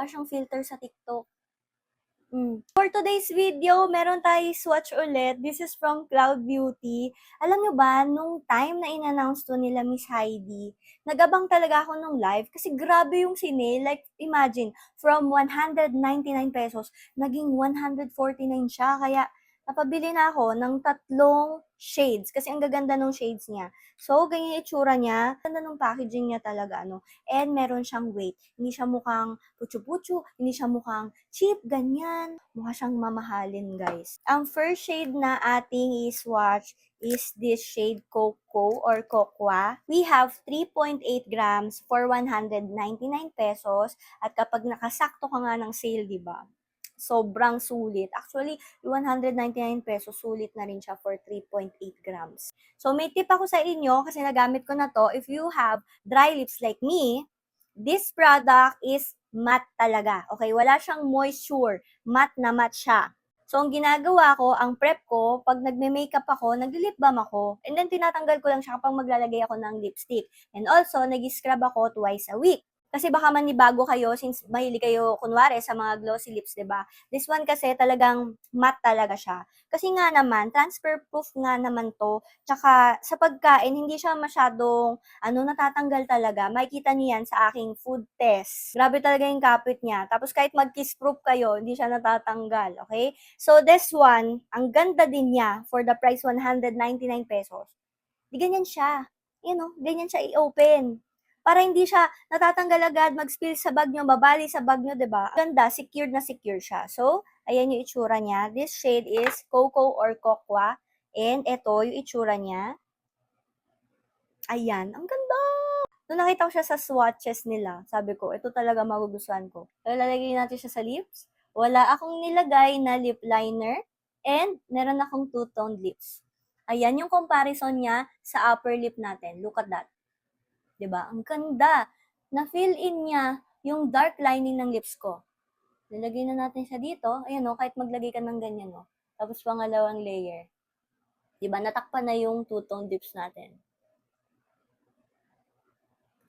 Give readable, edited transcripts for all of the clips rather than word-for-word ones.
Parang siyang filter sa TikTok. For today's video, meron tayong swatch ulit. This is from Cloud Beauty. Alam nyo ba, nung time na in-announce to nila Miss Heidi, nagabang talaga ako nung live kasi grabe yung sine. Like, imagine, from 199 pesos, naging 149 siya. Kaya, napabili na ako ng 3 shades kasi ang gaganda ng shades niya. So, ganyan yung itsura niya. Ganda ng packaging niya talaga, ano. And meron siyang weight. Hindi siya mukhang putyo-putyo, hindi siya mukhang cheap, ganyan. Mukha siyang mamahalin, guys. Ang first shade na ating i-swatch is this shade Coco or Cocoa. We have 3.8 grams for 199 pesos. At kapag nakasakto ka nga ng sale, di ba? Sobrang sulit. Actually, 199 pesos, sulit na rin siya for 3.8 grams. So, may tip ako sa inyo kasi nagamit ko na to. If you have dry lips like me, this product is matte talaga. Okay, wala siyang moisture. Matte na matte siya. So, ang ginagawa ko, ang prep ko, pag nagme-makeup ako, nagli-lip balm ako. And then, tinatanggal ko lang siya kapag maglalagay ako ng lipstick. And also, nag-scrub ako twice a week. Kasi baka manibago kayo since mahilig kayo kunwari sa mga glossy lips, 'di ba? This one kasi talagang matte talaga siya. Kasi nga naman, transfer proof nga naman 'to. Tsaka sa pagkain, hindi siya masyadong natatanggal talaga. Makikita niyo 'yan sa aking food test. Grabe talaga yung kapit niya. Tapos kahit mag-kiss proof kayo, hindi siya natatanggal, okay? So this one, ang ganda din niya for the price 199 pesos. Di ganyan siya. Ganyan siya i-open. Para hindi siya natatanggal agad, mag-spill sa bag nyo, babali sa bag nyo, 'di ba? Ganda, secured na secure siya. So, ayan yung itsura niya. This shade is Coco or Cocoa. And ito yung itsura niya. Ayan, ang ganda! Nung nakita ko siya sa swatches nila, sabi ko, ito talaga magugustuhan ko. So, lalagay natin siya sa lips. Wala akong nilagay na lip liner. And meron akong two-toned lips. Ayan yung comparison niya sa upper lip natin. Look at that. 'Di ba? Ang ganda. Na-fill in niya yung dark lining ng lips ko. Lalagay na natin siya dito. Ayan o, kahit maglagay ka ng ganyan o. Tapos pangalawang layer. 'Di ba? Natakpan na yung two-tone lips natin.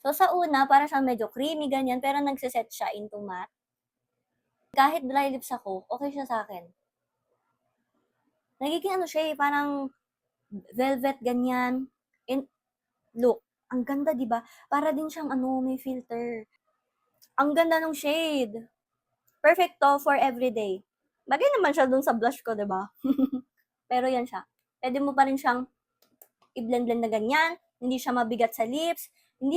So sa una, para siyang medyo creamy ganyan, pero nagse-set siya into matte. Kahit dry lips ako, okay siya sa akin. Nagiging siya parang velvet ganyan. And look, ang ganda 'di ba? Para din siyang may filter. Ang ganda ng shade. Perfect to for everyday. Bagay naman siya dun sa blush ko, 'di ba? Pero yan siya. Pwede mo pa rin siyang i-blend-blend na ganyan, hindi siya mabigat sa lips, hindi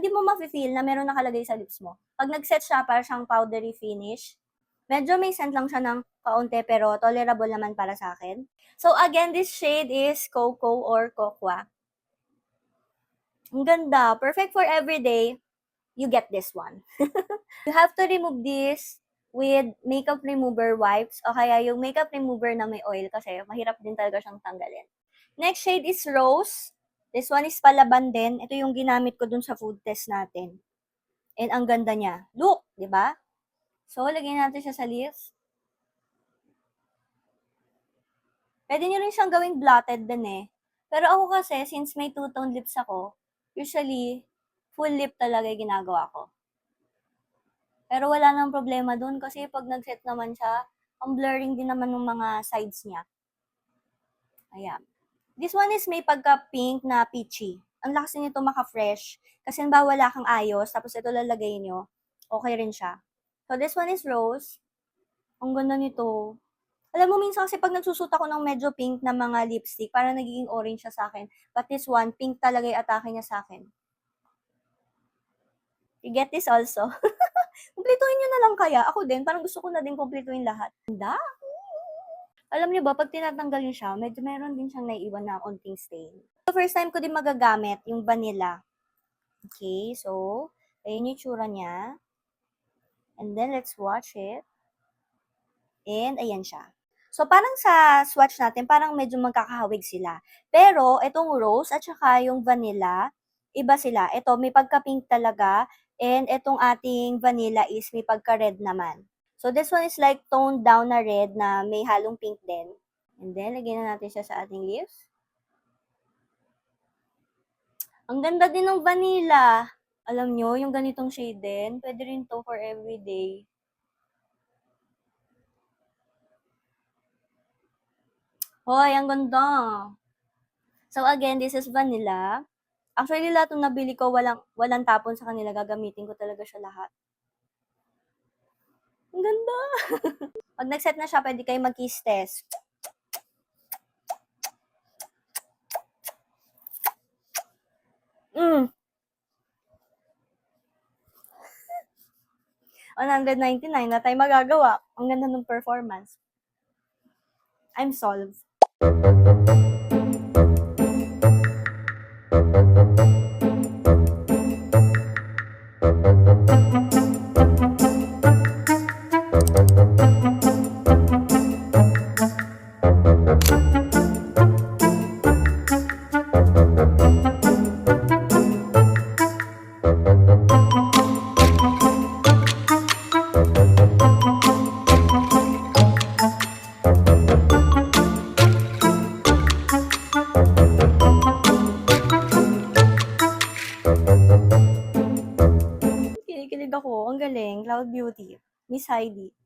mo mafe-feel na meron nakalagay sa lips mo. Pag nag-set siya, para siyang powdery finish. Medyo may scent lang siya ng kaunti, pero tolerable naman para sa akin. So again, this shade is Coco or Cocoa. Ang ganda. Perfect for everyday. You get this one. You have to remove this with makeup remover wipes o kaya yung makeup remover na may oil kasi mahirap din talaga siyang tanggalin. Next shade is Rose. This one is palaban din. Ito yung ginamit ko dun sa food test natin. And ang ganda niya. Look, di ba? So, lagyan natin siya sa lips. Pwede nyo rin siyang gawing blotted din eh. Pero ako kasi, since may two-tone lips ako, usually, full lip talaga yung ginagawa ko. Pero wala nang problema dun kasi pag nag-set naman siya, ang blurring din naman ng mga sides niya. Ayan. This one is may pagka-pink na peachy. Ang lakas nito maka-fresh. Kasi halimbawa wala kang ayos, tapos ito lalagay nyo, okay rin siya. So this one is rose. Ang ganda nito. Alam mo, minsan kasi pag nagsusut ako ng medyo pink na mga lipstick, parang nagiging orange siya sa akin. But this one, pink talaga yung atake niya sa akin. You get this also? Kumpletuhin nyo na lang kaya. Ako din, parang gusto ko na din kumpletuhin lahat. Ganda! Alam niyo ba, pag tinatanggal niyo siya, medyo meron din siyang naiiwan na konting stain. So, first time ko din magagamit yung vanilla. Okay, so, ayun yung tsura niya. And then, let's watch it. And, ayan siya. So, parang sa swatch natin, parang medyo magkakahawig sila. Pero, itong rose at saka yung vanilla, iba sila. Ito, may pagka-pink talaga. And itong ating vanilla is may pagka-red naman. So, this one is like toned down na red na may halong pink din. And then, lagyan na natin siya sa ating lips. Ang ganda din ng vanilla. Alam nyo, yung ganitong shade din, pwede rin to for everyday. Hoy, ang ganda! So again, this is vanilla. Actually, lahat ng nabili ko, walang tapon sa kanila. Gagamitin ko talaga siya lahat. Ang ganda! Pag nag-set na siya, pwede kayo mag-kiss test. Mm. 199, na tayo magagawa. Ang ganda ng performance. I'm solved. Kinikilig ako. Ang galing. Cloud Beauty. Miss Heidi.